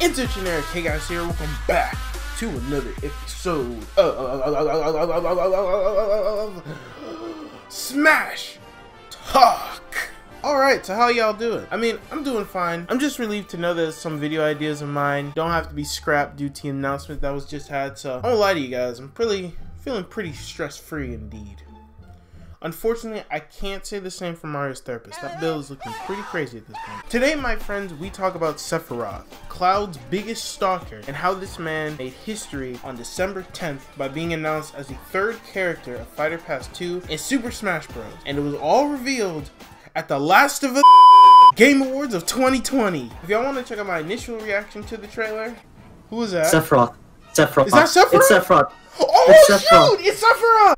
Intergeneric. Hey guys, here, welcome back to another episode of Smash Talk. Alright, so how y'all doing? I mean, I'm doing fine. I'm just relieved to know that some video ideas of mine don't have to be scrapped due to the announcement that was just had, so I won't lie to you guys, I'm feeling pretty stress-free indeed. Unfortunately, I can't say the same for Mario's therapist. That bill is looking pretty crazy at this point. Today, my friends, we talk about Sephiroth, Cloud's biggest stalker, and how this man made history on December 10th by being announced as the third character of Fighter Pass 2 in Super Smash Bros. And it was all revealed at the Last of Us Game Awards of 2020. If y'all want to check out my initial reaction to the trailer, who is that? Sephiroth. Sephiroth. Is that Sephiroth? It's Sephiroth. Oh, it's Sephiroth. Shoot! It's Sephiroth!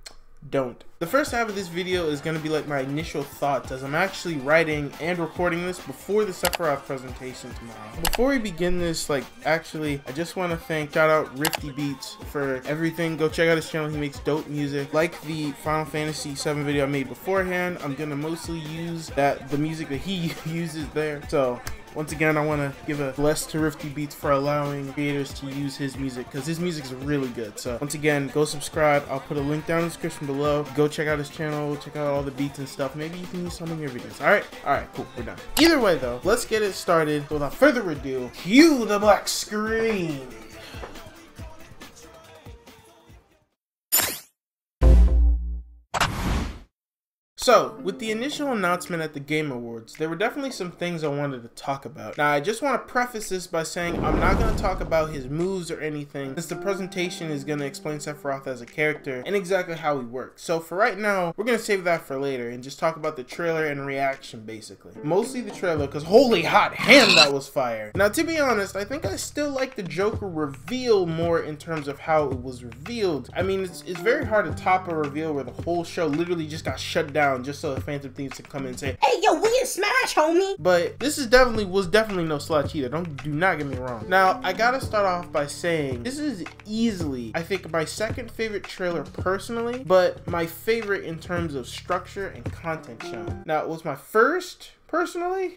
Don't. The first half of this video is going to be like my initial thoughts as I'm actually writing and recording this before the Sephiroth presentation tomorrow. Before we begin this, actually, I just want to shout out Rifty Beats for everything. Go check out his channel. He makes dope music. Like the Final Fantasy VII video I made beforehand, I'm going to mostly use the music that he uses there. So once again, I want to give a bless to Rifty Beats for allowing creators to use his music, because his music is really good. So once again, go subscribe. I'll put a link down in the description below. Go check out his channel, check out all the beats and stuff. Maybe you can use some in your videos. Alright, cool, we're done. Either way though, let's get it started. So without further ado, cue the black screen. So, with the initial announcement at the Game Awards, there were definitely some things I wanted to talk about. Now, I just want to preface this by saying I'm not going to talk about his moves or anything, since the presentation is going to explain Sephiroth as a character and exactly how he works. So for right now, we're going to save that for later and just talk about the trailer and reaction, basically. Mostly the trailer, because holy hot ham, that was fire. Now, to be honest, I think I still like the Joker reveal more in terms of how it was revealed. I mean, it's very hard to top a reveal where the whole show literally just got shut down just so the Phantom Thieves can come in and say, "Hey, yo, we in Smash, homie." But this is was definitely no slouch either. Do not get me wrong. Now, I gotta start off by saying this is easily, I think, my second favorite trailer personally, but my favorite in terms of structure and content shown. Now, it was my first personally.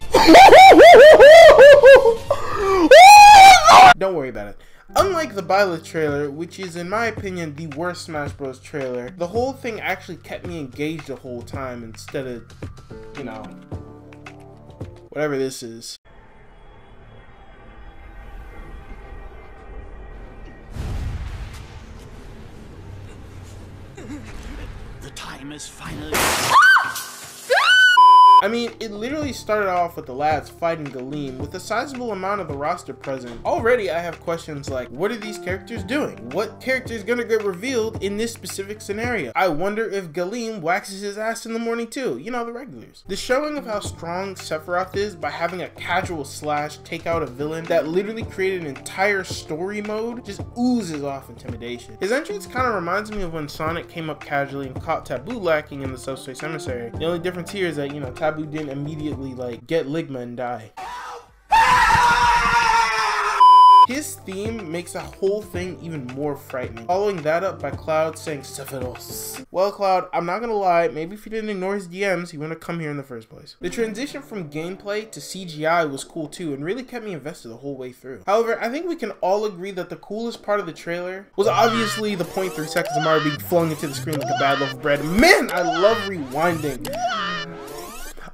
Don't worry about it. Unlike the Byleth trailer, which is in my opinion the worst Smash Bros trailer, the whole thing actually kept me engaged the whole time instead of, you know, whatever this is. The time is finally... I mean, it literally started off with the lads fighting Galeem with a sizable amount of the roster present. Already I have questions like, what are these characters doing? What character is gonna get revealed in this specific scenario? I wonder if Galeem waxes his ass in the morning too, you know, the regulars. The showing of how strong Sephiroth is by having a casual slash take out a villain that literally created an entire story mode just oozes off intimidation. His entrance kind of reminds me of when Sonic came up casually and caught Taboo lacking in the Subspace Emissary. The only difference here is that, you know, Taboo didn't immediately get Ligma and die. His theme makes the whole thing even more frightening. Following that up by Cloud saying Sephiroth. Well, Cloud, I'm not gonna lie, maybe if you didn't ignore his DMs, he wouldn't have come here in the first place. The transition from gameplay to CGI was cool too and really kept me invested the whole way through. However, I think we can all agree that the coolest part of the trailer was obviously the 0.3 seconds of Mario being flung into the screen like a bad loaf of bread. Man, I love rewinding.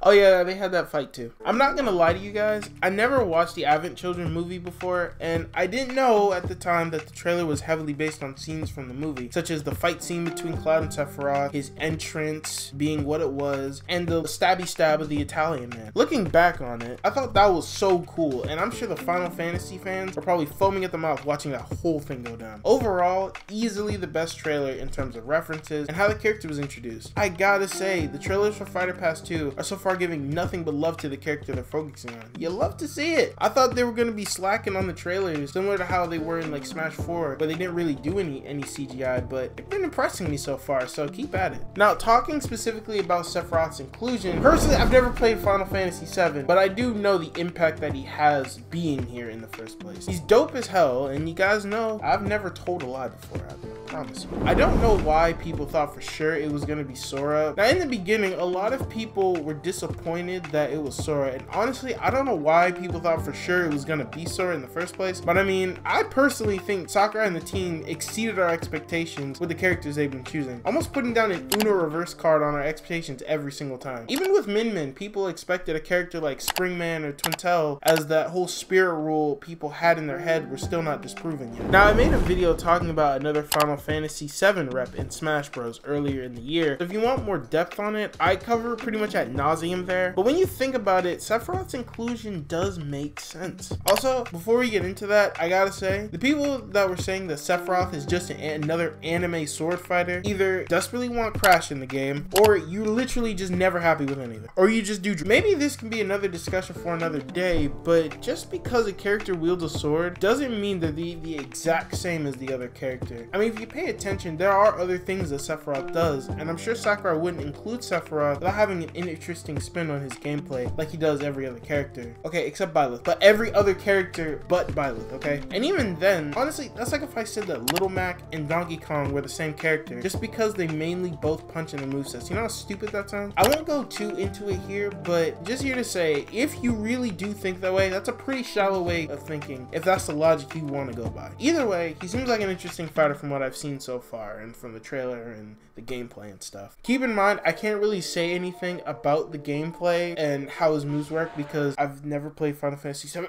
Oh yeah, they had that fight too. I'm not gonna lie to you guys, I never watched the Advent Children movie before, and I didn't know at the time that the trailer was heavily based on scenes from the movie, such as the fight scene between Cloud and Sephiroth, his entrance being what it was, and the stabby stab of the Italian man. Looking back on it, I thought that was so cool, and I'm sure the Final Fantasy fans were probably foaming at the mouth watching that whole thing go down. Overall, easily the best trailer in terms of references and how the character was introduced. I gotta say, the trailers for Fighter Pass 2 are so far giving nothing but love to the character they're focusing on. You love to see it. I thought they were going to be slacking on the trailers, similar to how they were in Smash 4, where they didn't really do any CGI, but they've been impressing me so far, so keep at it. Now, talking specifically about Sephiroth's inclusion, personally, I've never played Final Fantasy VII, but I do know the impact that he has being here in the first place. He's dope as hell, and you guys know, I've never told a lie before, I promise you. I don't know why people thought for sure it was going to be Sora. Now, in the beginning, a lot of people were disappointed disappointed that it was Sora, and honestly, I don't know why people thought for sure it was gonna be Sora in the first place, but I mean, I personally think Sakurai and the team exceeded our expectations with the characters they've been choosing, almost putting down an Uno reverse card on our expectations every single time. Even with Min Min, people expected a character like Springman or Twintel, as that whole spirit rule people had in their head were still not disproven yet. Now, I made a video talking about another Final Fantasy VII rep in Smash Bros earlier in the year, so if you want more depth on it, I cover pretty much ad nauseum there, but when you think about it, Sephiroth's inclusion does make sense. Also, before we get into that, I gotta say, the people that were saying that Sephiroth is just another anime sword fighter either desperately want Crash in the game, or you're literally just never happy with any of it, or you just do. Maybe this can be another discussion for another day, but just because a character wields a sword doesn't mean they're the exact same as the other character. I mean, if you pay attention, there are other things that Sephiroth does, and I'm sure Sakurai wouldn't include Sephiroth without having an interesting spin on his gameplay like he does every other character. Okay, except Byleth, but every other character but Byleth, okay? And even then, honestly, that's like if I said that Little Mac and Donkey Kong were the same character, just because they mainly both punch in the movesets. You know how stupid that sounds? I won't go too into it here, but just here to say, if you really do think that way, that's a pretty shallow way of thinking, if that's the logic you want to go by. Either way, he seems like an interesting fighter from what I've seen so far, and from the trailer and the gameplay and stuff. Keep in mind, I can't really say anything about the gameplay and how his moves work because I've never played Final Fantasy VII.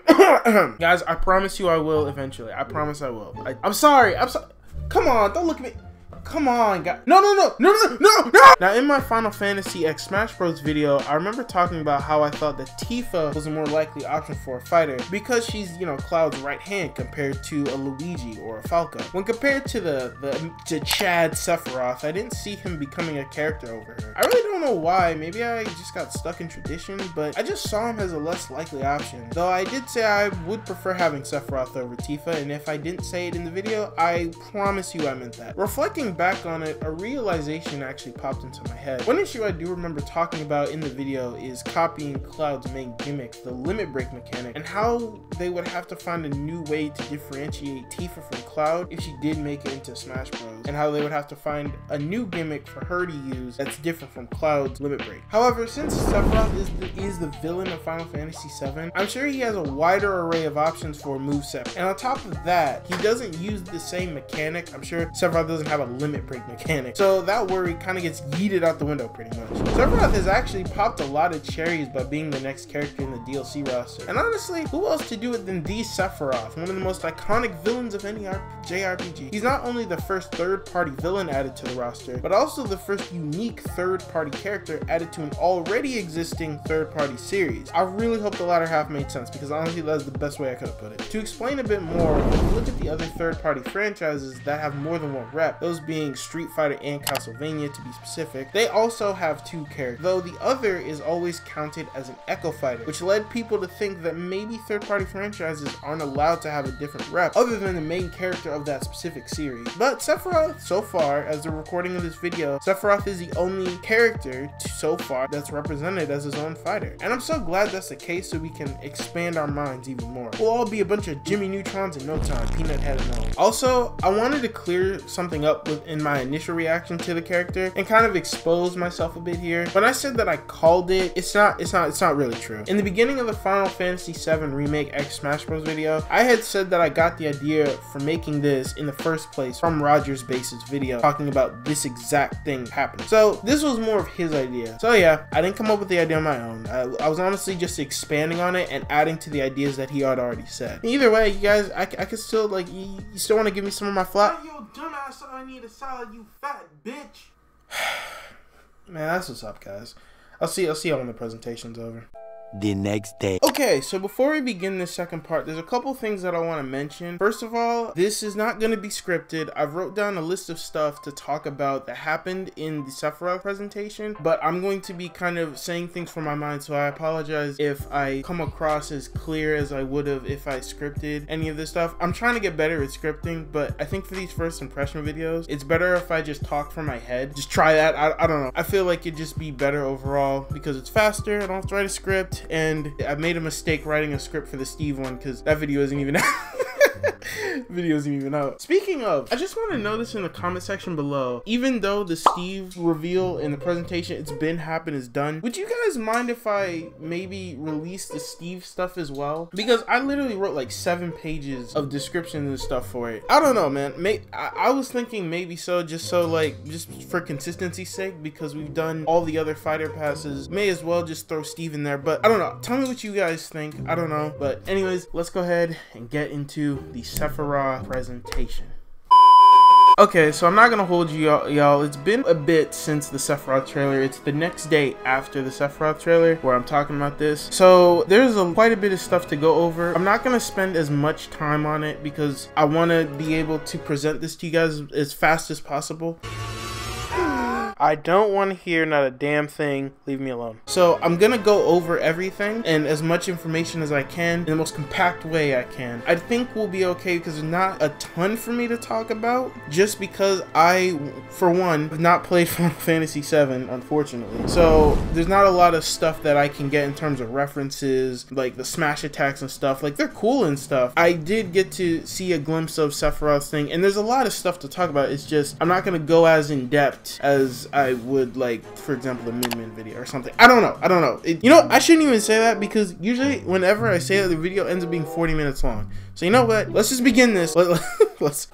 Guys, I promise you I will eventually. I promise I will. I'm sorry. Come on, don't look at me. Come on, guys. No. Now, in my Final Fantasy X Smash Bros video, I remember talking about how I thought that Tifa was a more likely option for a fighter because she's, you know, Cloud's right hand compared to a Luigi or a Falco. When compared to to Chad Sephiroth, I didn't see him becoming a character over her. I really don't know why. Maybe I just got stuck in tradition, but I just saw him as a less likely option. Though I did say I would prefer having Sephiroth over Tifa, and if I didn't say it in the video, I promise you I meant that. Reflecting back on it, a realization actually popped into my head. One issue I do remember talking about in the video is copying Cloud's main gimmick, the limit break mechanic, and how they would have to find a new way to differentiate Tifa from Cloud if she did make it into Smash Bros, and how they would have to find a new gimmick for her to use that's different from Cloud's limit break. However, since Sephiroth is the villain of Final Fantasy VII, I'm sure he has a wider array of options for moveset, and on top of that, he doesn't use the same mechanic. I'm sure Sephiroth doesn't have a limit break mechanic, so that worry kind of gets yeeted out the window pretty much. Sephiroth has actually popped a lot of cherries by being the next character in the DLC roster, and honestly, who else to do it than the Sephiroth, one of the most iconic villains of any JRPG. He's not only the first third-party villain added to the roster, but also the first unique third-party character added to an already existing third-party series. I really hope the latter half made sense, because honestly, that's the best way I could have put it. To explain a bit more, when you look at the other third-party franchises that have more than one rep, those being Street Fighter and Castlevania to be specific, they also have two characters, though the other is always counted as an Echo Fighter, which led people to think that maybe third-party franchises aren't allowed to have a different rep other than the main character of that specific series. But Sephiroth, so far, as the recording of this video, Sephiroth is the only character so far that's represented as his own fighter, and I'm so glad that's the case so we can expand our minds even more. We'll all be a bunch of Jimmy Neutrons in no time, peanut head and all. Also, I wanted to clear something up in my initial reaction to the character and kind of expose myself a bit here. When I said that I called it, it's not really true. In the beginning of the Final Fantasy VII Remake X Smash Bros video, I had said that I got the idea for making this in the first place from Roger's Base's video talking about this exact thing happening. So this was more of his idea. So yeah, I didn't come up with the idea on my own. I was honestly just expanding on it and adding to the ideas that he had already said. Either way, you guys, I could still, like, you still want to give me some of my flop? Yo, dumbass, I need a salad, you fat bitch. Man, that's what's up, guys. I'll see y'all when the presentation's over. The next day. Okay, so before we begin this second part, there's a couple things that I want to mention. First of all, this is not going to be scripted. I've wrote down a list of stuff to talk about that happened in the Sephiroth presentation, but I'm going to be kind of saying things from my mind, so I apologize if I come across as clear as I would have if I scripted any of this stuff. I'm trying to get better at scripting, but I think for these first impression videos, it's better if I just talk from my head. Just try that. I don't know. I feel like it'd just be better overall because it's faster. I don't have to write a script. And I made a mistake writing a script for the Steve one because that video isn't even out. Video isn't even out. Speaking of, I just want to know this in the comment section below. Even though the Steve reveal in the presentation, it's been happened, is done, would you guys mind if I maybe release the Steve stuff as well? Because I literally wrote like 7 pages of description and stuff for it. I don't know, man. I was thinking maybe so, just for consistency's sake, because we've done all the other fighter passes. May as well just throw Steve in there, but I don't know. Tell me what you guys think. I don't know. But anyways, let's go ahead and get into the Sephiroth presentation. Okay, so I'm not gonna hold you y'all. It's been a bit since the Sephiroth trailer. It's the next day after the Sephiroth trailer where I'm talking about this. So there's quite a bit of stuff to go over. I'm not gonna spend as much time on it because I want to be able to present this to you guys as fast as possible. I don't want to hear not a damn thing. Leave me alone. So I'm gonna go over everything and as much information as I can in the most compact way I can. I think we'll be okay because there's not a ton for me to talk about, just because I, for one, have not played Final Fantasy VII, unfortunately. So there's not a lot of stuff that I can get in terms of references, like the smash attacks and stuff. Like, they're cool and stuff. I did get to see a glimpse of Sephiroth's thing, and there's a lot of stuff to talk about. It's just I'm not gonna go as in depth as I would, like, for example, the Min video or something. I don't know. You know, I shouldn't even say that, because usually whenever I say that, the video ends up being 40 minutes long. So you know what? Let's just begin this.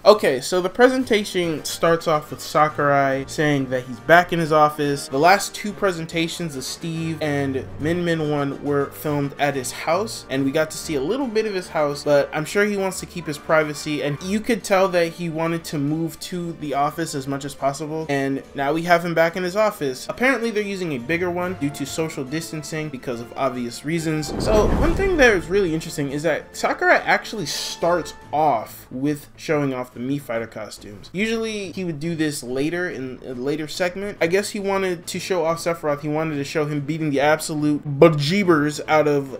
Okay, so the presentation starts off with Sakurai saying that he's back in his office. The last 2 presentations, the Steve and Min one, were filmed at his house, and we got to see a little bit of his house, but I'm sure he wants to keep his privacy, and you could tell that he wanted to move to the office as much as possible, and now we have him back in his office. Apparently they're using a bigger one due to social distancing because of obvious reasons. So one thing that is really interesting is that Sakurai actually starts off with showing off the Mii Fighter costumes. Usually he would do this later in a later segment. I guess he wanted to show off Sephiroth. He wanted to show him beating the absolute bejeebers out of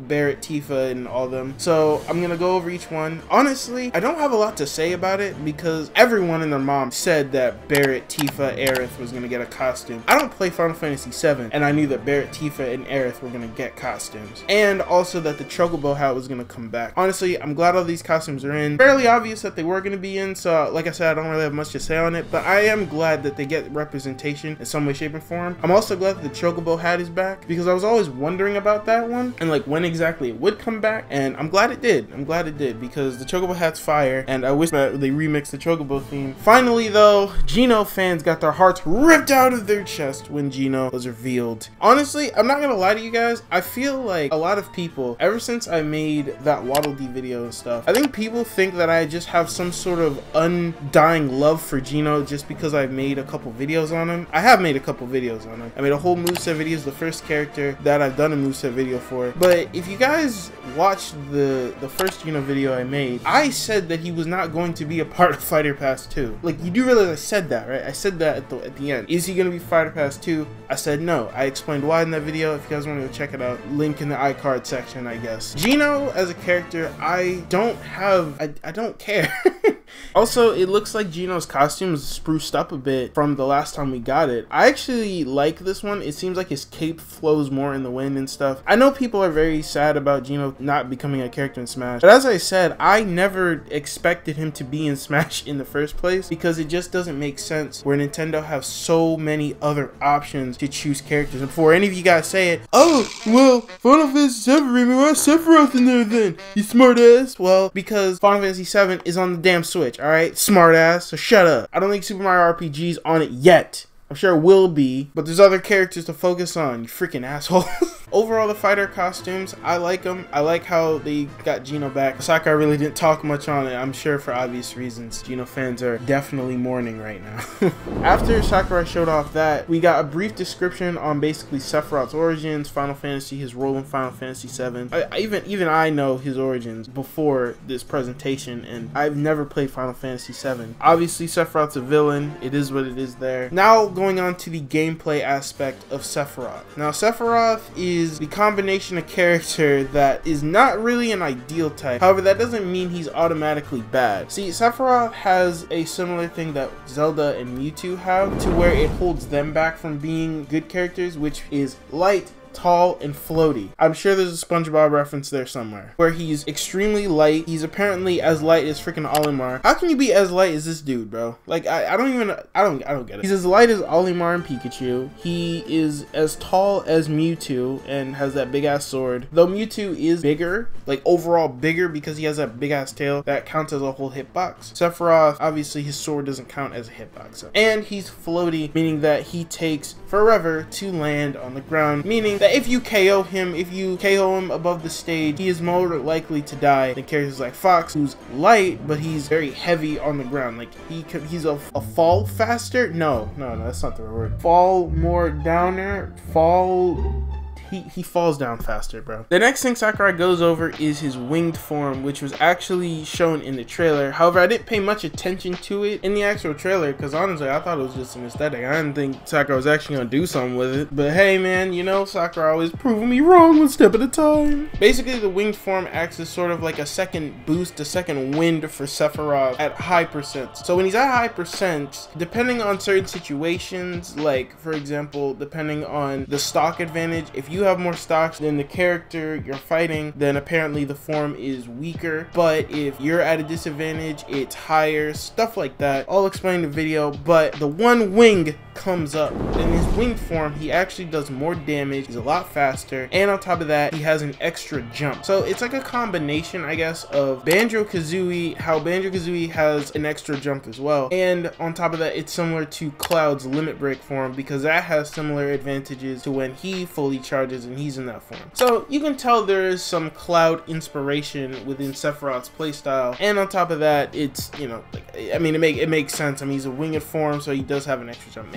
Barrett, Tifa, and all them. So I'm gonna go over each one. Honestly, I don't have a lot to say about it because everyone and their mom said that Barrett, Tifa, Aerith was gonna get a costume. I don't play Final Fantasy VII, and I knew that Barrett, Tifa, and Aerith were gonna get costumes, and also that the Chocobo hat was gonna come back. Honestly, I'm glad all these costumes are in. Fairly obvious that they were gonna be in, so like I said, I don't really have much to say on it, but I am glad that they get representation in some way, shape, and form. I'm also glad that the Chocobo hat is back, because I was always wondering about that one and like when exactly it would come back, and I'm glad it did. I'm glad it did, because the Chocobo hat's fire, and I wish that they remixed the Chocobo theme. Finally though, Geno fans got their hearts ripped out of their chest when Geno was revealed. Honestly, I'm not gonna lie to you guys, I feel like a lot of people, ever since I made that Waddle Dee video and stuff, I think people think that I just have some sort of undying love for Geno just because I've made a couple videos on him. I have made a couple videos on him. I made a whole moveset video, is the first character that I've done a moveset video for. But if you guys watched the first Geno video I made, I said that he was not going to be a part of Fighter Pass 2. Like, you do realize I said that, right? I said that at the end. Is he going to be Fighter Pass 2? I said no. I explained why in that video. If you guys want to go check it out, link in the iCard section, I guess. Geno as a character, I don't care. Also, it looks like Geno's costume is spruced up a bit from the last time we got it. I actually like this one. It seems like his cape flows more in the wind and stuff. I know people are very sad about Geno not becoming a character in Smash, but as I said, I never expected him to be in Smash in the first place, because it just doesn't make sense where Nintendo have so many other options to choose characters. And before any of you guys say it, oh, well, Final Fantasy VII remake, why Sephiroth in there then, you smart ass? Well, because Final Fantasy VII is on the damn Switch, alright? Smart ass, so shut up. I don't think Super Mario RPG's on it yet. I'm sure it will be, but there's other characters to focus on, you freaking asshole. Overall, the fighter costumes, I like them. I like how they got Geno back. Sakurai really didn't talk much on it, I'm sure for obvious reasons. Geno fans are definitely mourning right now. After Sakurai showed off that, we got a brief description on basically Sephiroth's origins, Final Fantasy, his role in Final Fantasy VII. Even I know his origins before this presentation, and I've never played Final Fantasy VII. Obviously, Sephiroth's a villain. It is what it is there. Now, going on to the gameplay aspect of Sephiroth. Now, Sephiroth is the combination of character that is not really an ideal type. However, that doesn't mean he's automatically bad. See, Sephiroth has a similar thing that Zelda and Mewtwo have, to where it holds them back from being good characters, which is light, tall, and floaty. I'm sure there's a SpongeBob reference there somewhere, where he's extremely light. He's apparently as light as freaking Olimar. How can you be as light as this dude, bro? Like, I don't get it. He's as light as Olimar and Pikachu. He is as tall as Mewtwo and has that big ass sword. Though Mewtwo is bigger, like overall bigger, because he has that big ass tail that counts as a whole hitbox. Sephiroth, obviously his sword doesn't count as a hitbox. So. And he's floaty, meaning that he takes forever to land on the ground, meaning that if you KO him, above the stage, he is more likely to die than characters like Fox, who's light, but he's very heavy on the ground. Like, he's a fall faster? No, that's not the right word. Fall more downer? He falls down faster, bro. The next thing Sakurai goes over is his winged form, which was actually shown in the trailer. However, I didn't pay much attention to it in the actual trailer, because honestly, I thought it was just an aesthetic. I didn't think Sakurai was actually going to do something with it. But hey, man, you know, Sakurai always proving me wrong one step at a time. Basically, the winged form acts as sort of like a second boost, a second wind for Sephiroth at high percents. So when he's at high percents, depending on certain situations, like, for example, depending on the stock advantage, if you have more stocks than the character you're fighting, then apparently the form is weaker. But if you're at a disadvantage, it's higher, stuff like that. I'll explain in the video, but the one wing comes up. In his winged form, he actually does more damage, he's a lot faster, and on top of that, he has an extra jump. So it's like a combination, I guess, of Banjo-Kazooie, how Banjo-Kazooie has an extra jump as well, and on top of that, it's similar to Cloud's Limit Break form, because that has similar advantages to when he fully charges and he's in that form. So you can tell there is some Cloud inspiration within Sephiroth's playstyle, and on top of that, it's, you know, like, I mean, it makes sense. I mean, he's a winged form, so he does have an extra jump.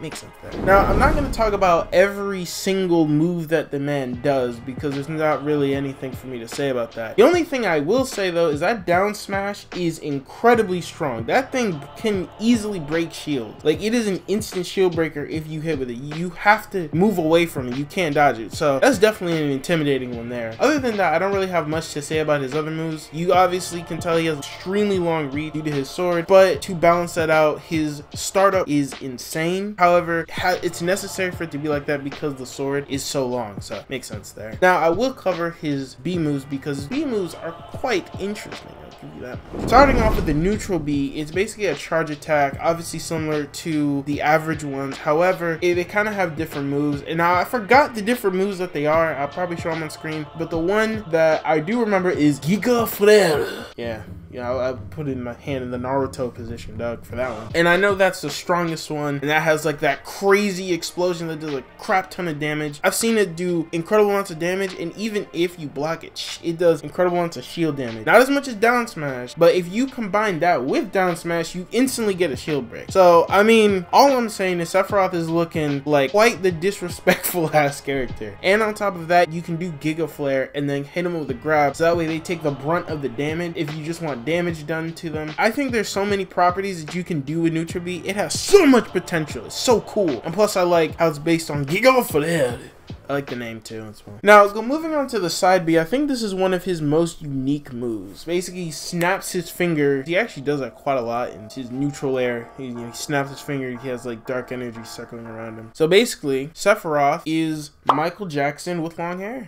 Makes sense there. Now, I'm not going to talk about every single move that the man does, because there's not really anything for me to say about that. The only thing I will say, though, is that down smash is incredibly strong. That thing can easily break shields. Like, it is an instant shield breaker if you hit with it. You have to move away from it. You can't dodge it. So that's definitely an intimidating one there. Other than that, I don't really have much to say about his other moves. You obviously can tell he has extremely long reach due to his sword, but to balance that out, his startup is insane. However, it's necessary for it to be like that because the sword is so long, so makes sense there. Now, I will cover his B moves because his B moves are quite interesting. I'll give you that much. Starting off with the neutral B, it's basically a charge attack, obviously similar to the average ones. However, they kind of have different moves, and now I forgot the different moves that they are. I'll probably show them on screen, but the one that I do remember is Giga Flare. Yeah, I put in my hand in the Naruto position, Doug, for that one. And I know that's the strongest one, and that has like that crazy explosion that does a crap ton of damage. I've seen it do incredible amounts of damage, and even if you block it, it does incredible amounts of shield damage. Not as much as down smash, but if you combine that with down smash, you instantly get a shield break. So, I mean, all I'm saying is Sephiroth is looking like quite the disrespectful ass character. And on top of that, you can do Giga Flare and then hit him with a grab, so that way they take the brunt of the damage if you just want damage done to them. I think there's so many properties that you can do with Neutral B. It has so much potential. It's so cool. And plus, I like how it's based on Giga Flare. I like the name too, that's fun. Now, moving on to the side B, I think this is one of his most unique moves. Basically, he snaps his finger. He actually does that quite a lot in his neutral air. He snaps his finger, he has like dark energy circling around him. So basically, Sephiroth is Michael Jackson with long hair.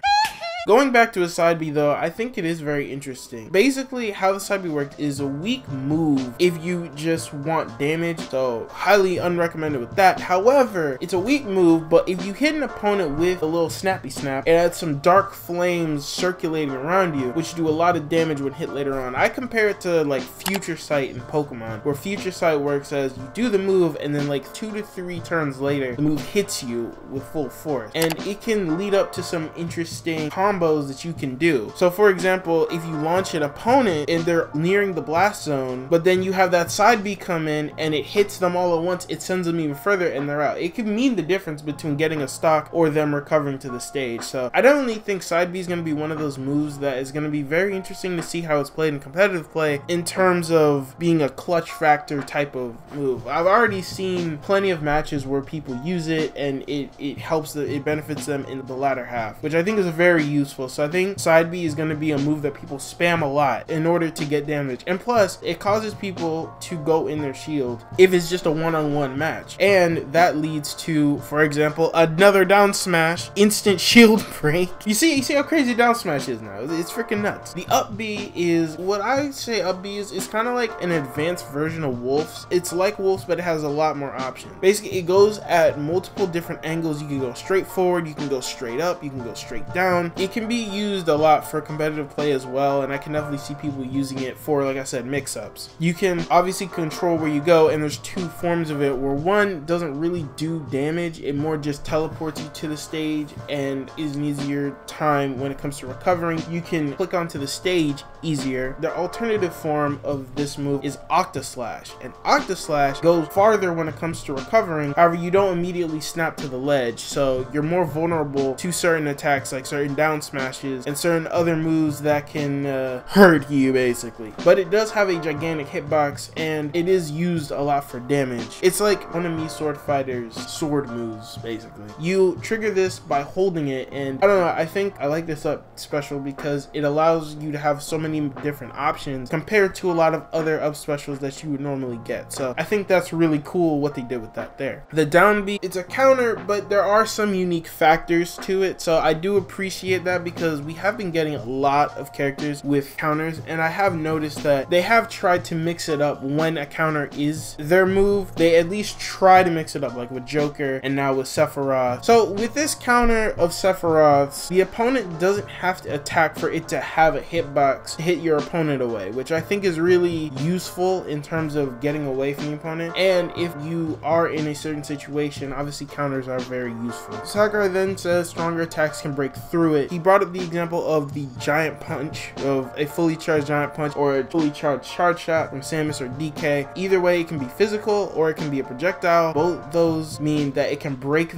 Going back to his side B though, I think it is very interesting. Basically, how the side B works is a weak move if you just want damage, so highly unrecommended with that. However, it's a weak move, but if you hit an opponent with a little snappy snap, it adds some dark flames circulating around you, which do a lot of damage when hit later on. I compare it to like Future Sight in Pokemon, where Future Sight works as you do the move and then like 2 to 3 turns later, the move hits you with full force. And it can lead up to some interesting combos that you can do. So for example, if you launch an opponent and they're nearing the blast zone, but then you have that side B come in and it hits them all at once, it sends them even further and they're out. It can mean the difference between getting a stock or them recovering to the stage. So I definitely think side B is going to be one of those moves that is going to be very interesting to see how it's played in competitive play in terms of being a clutch factor type of move. I've already seen plenty of matches where people use it and it helps, it benefits them in the latter half, which I think is a very useful useful. So I think side B is going to be a move that people spam a lot in order to get damage. And plus, it causes people to go in their shield if it's just a one-on-one match. And that leads to, for example, another down smash, instant shield break. You see how crazy down smash is now. It's freaking nuts. The up B is, what I say up B is kind of like an advanced version of Wolf's. It's like Wolf's, but it has a lot more options. Basically, it goes at multiple different angles. You can go straight forward, you can go straight up, you can go straight down. It can be used a lot for competitive play as well, and I can definitely see people using it for, like I said, mix-ups. You can obviously control where you go, and there's two forms of it, where one doesn't really do damage. It more just teleports you to the stage and is an easier time when it comes to recovering. You can click onto the stage easier. The alternative form of this move is Octa Slash, and Octa Slash goes farther when it comes to recovering. However, you don't immediately snap to the ledge, so you're more vulnerable to certain attacks like certain down smashes and certain other moves that can hurt you basically. But it does have a gigantic hitbox, and it is used a lot for damage. It's like one of Mii Sword Fighter's sword moves basically. You trigger this by holding it, and I don't know, I think I like this up special because it allows you to have so many different options compared to a lot of other up specials that you would normally get. So I think that's really cool what they did with that there. The down B, it's a counter, but there are some unique factors to it, so I do appreciate that because we have been getting a lot of characters with counters, and I have noticed that they have tried to mix it up when a counter is their move. They at least try to mix it up, like with Joker and now with Sephiroth. So with this counter of Sephiroth's, the opponent doesn't have to attack for it to have a hitbox to hit your opponent away, which I think is really useful in terms of getting away from the opponent. And if you are in a certain situation, obviously counters are very useful. Sakurai then says stronger attacks can break through it. He brought up the example of the giant punch, of a fully charged giant punch or a fully charged charge shot from Samus or DK. Either way, it can be physical or it can be a projectile. Both those mean that it can break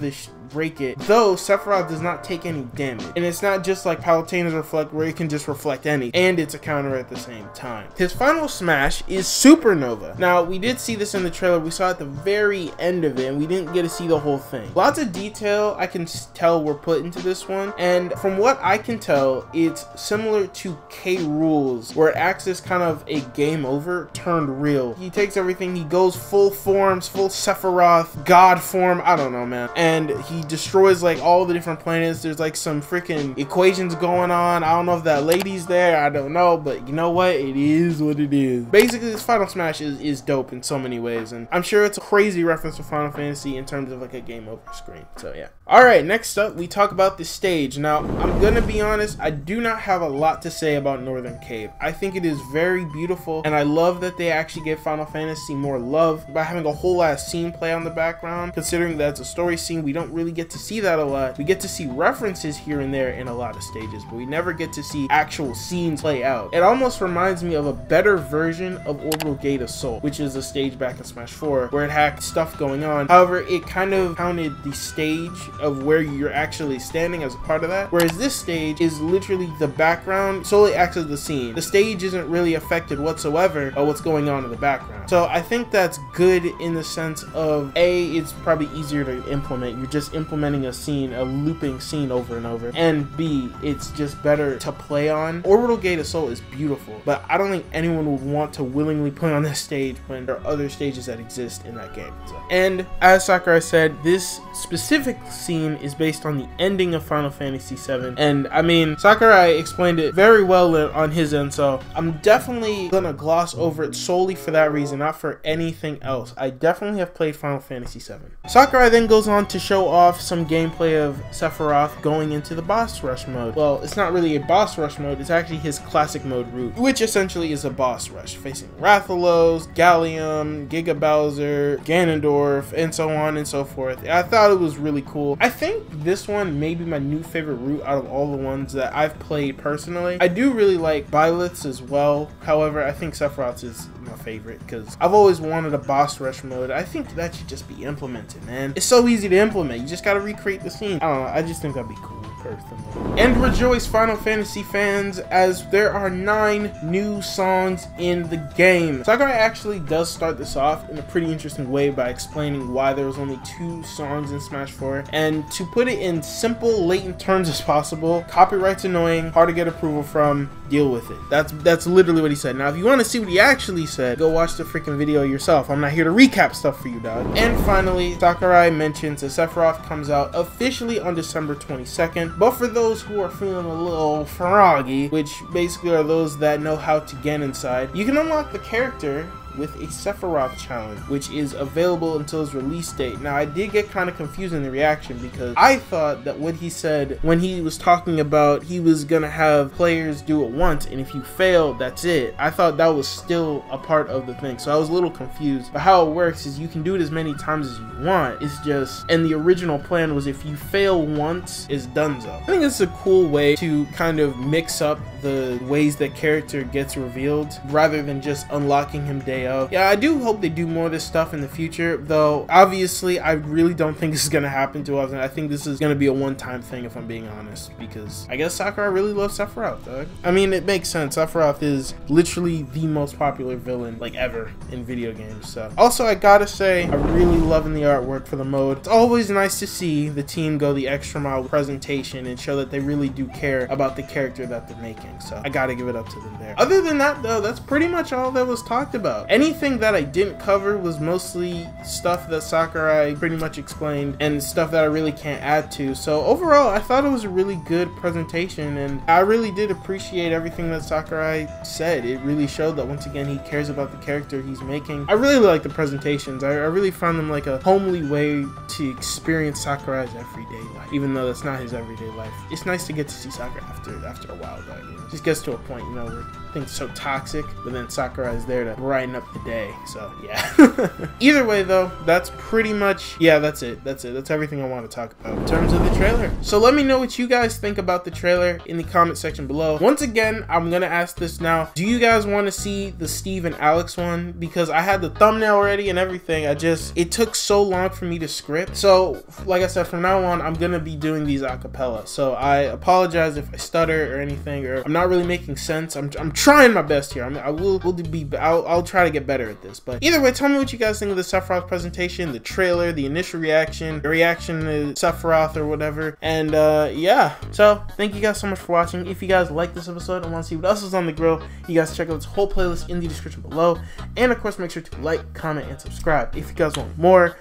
it, though Sephiroth does not take any damage, and it's not just like Palutena's Reflect where it can just reflect any, and it's a counter at the same time. His final smash is Supernova. Now, we did see this in the trailer. We saw at the very end of it, and we didn't get to see the whole thing. Lots of detail I can tell were put into this one, and from what I can tell, it's similar to K. Rool's, where it acts as kind of a game over turned real. He takes everything, he goes full forms, full Sephiroth, God form, I don't know, man, and he destroys like all the different planets. There's like some freaking equations going on. I don't know if that lady's there, I don't know, but you know what, it is what it is. Basically, this final smash is dope in so many ways, and I'm sure it's a crazy reference to Final Fantasy in terms of like a game over screen. So yeah. Alright, next up we talk about the stage. Now, I'm gonna be honest, I do not have a lot to say about Northern Cave. I think it is very beautiful, and I love that they actually give Final Fantasy more love by having a whole ass scene play on the background. Considering that it's a story scene, we don't really get to see that a lot. We get to see references here and there in a lot of stages, but we never get to see actual scenes play out. It almost reminds me of a better version of Orbital Gate Assault, which is a stage back in Smash 4 where it had stuff going on. However, it kind of counted the stage of where you're actually standing as a part of that, whereas this stage is literally the background, solely acts as the scene. The stage isn't really affected whatsoever by what's going on in the background. So I think that's good in the sense of A, it's probably easier to implement. You're just implementing a scene, a looping scene over and over, and B, it's just better to play on. Orbital Gate Assault is beautiful, but I don't think anyone would want to willingly play on this stage when there are other stages that exist in that game. So. And as Sakurai said, this specific scene is based on the ending of Final Fantasy VII, and I mean, Sakurai explained it very well on his end, so I'm definitely gonna gloss over it solely for that reason, not for anything else. I definitely have played Final Fantasy VII. Sakurai then goes on to show off some gameplay of Sephiroth going into the boss rush mode. Well, it's not really a boss rush mode, it's actually his classic mode route, which essentially is a boss rush, facing Rathalos, Gallium, Giga Bowser, Ganondorf, and so on and so forth. I thought it was really cool. I think this one may be my new favorite route out of all the ones that I've played personally. I do really like Byleth's as well, however, I think Sephiroth's is my favorite because I've always wanted a boss rush mode. I think that should just be implemented, man. It's so easy to implement, you just gotta recreate the scene. I don't know, I just think that'd be cool. personally. And rejoice, Final Fantasy fans, as there are 9 new songs in the game. Sakurai actually does start this off in a pretty interesting way by explaining why there was only 2 songs in Smash 4, and to put it in simple, latent terms as possible, copyright's annoying, hard to get approval from, deal with it. That's literally what he said. Now, if you want to see what he actually said, go watch the freaking video yourself. I'm not here to recap stuff for you, dog. And finally, Sakurai mentions that Sephiroth comes out officially on December 22nd, but for those who are feeling a little froggy, which basically are those that know how to get inside, you can unlock the character with a Sephiroth challenge, which is available until his release date. Now, I did get kind of confused in the reaction because I thought that what he said when he was talking about he was gonna have players do it once, and if you fail, that's it. I thought that was still a part of the thing, so I was a little confused. But how it works is you can do it as many times as you want. It's just, and the original plan was if you fail once, it's donezo. I think it's a cool way to kind of mix up the ways that character gets revealed rather than just unlocking him day of. Yeah, I do hope they do more of this stuff in the future, though obviously I really don't think this is gonna happen to us, and I think this is gonna be a one-time thing if I'm being honest, because I guess Sakurai really loves Sephiroth, dog. I mean, it makes sense. Sephiroth is literally the most popular villain like ever in video games. So also, I gotta say, I'm really loving the artwork for the mode. It's always nice to see the team go the extra mile with presentation and show that they really do care about the character that they're making, so I gotta give it up to them there. Other than that, though, that's pretty much all that was talked about. Anything that I didn't cover was mostly stuff that Sakurai pretty much explained and stuff that I really can't add to. So overall, I thought it was a really good presentation, and I really did appreciate everything that Sakurai said. It really showed that once again he cares about the character he's making. I really like the presentations. I really found them like a homely way to experience Sakurai's everyday life, even though that's not his everyday life. It's nice to get to see Sakurai after a while, though. You know? Just gets to a point, you know, where things are so toxic, but then Sakurai is there to brighten up the day. So yeah. Either way, though, that's pretty much, yeah, that's it. That's everything I want to talk about in terms of the trailer. So let me know what you guys think about the trailer in the comment section below. Once again, I'm gonna ask this now: do you guys want to see the Steve and Alex one? Because I had the thumbnail already and everything. It took so long for me to script. So like I said, from now on, I'm gonna be doing these a cappella. So I apologize if I stutter or anything, or I'm not really making sense. I'm trying my best here. I'll try to get better at this. But either way, tell me what you guys think of the Sephiroth presentation, the trailer, the initial reaction, the reaction to Sephiroth or whatever. And yeah, so thank you guys so much for watching. If you guys like this episode and want to see what else is on the grill, you guys check out this whole playlist in the description below. And of course, make sure to like, comment, and subscribe if you guys want more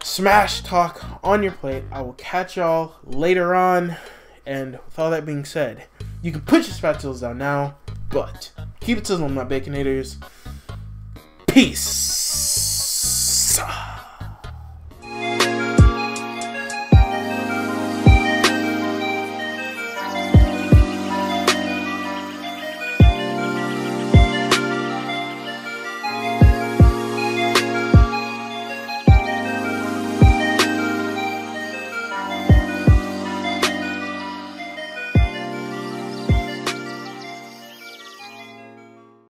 Smash talk on your plate. I will catch y'all later on. And with all that being said, you can put your spatulas down now, but keep it sizzling, my Baconators. Peace.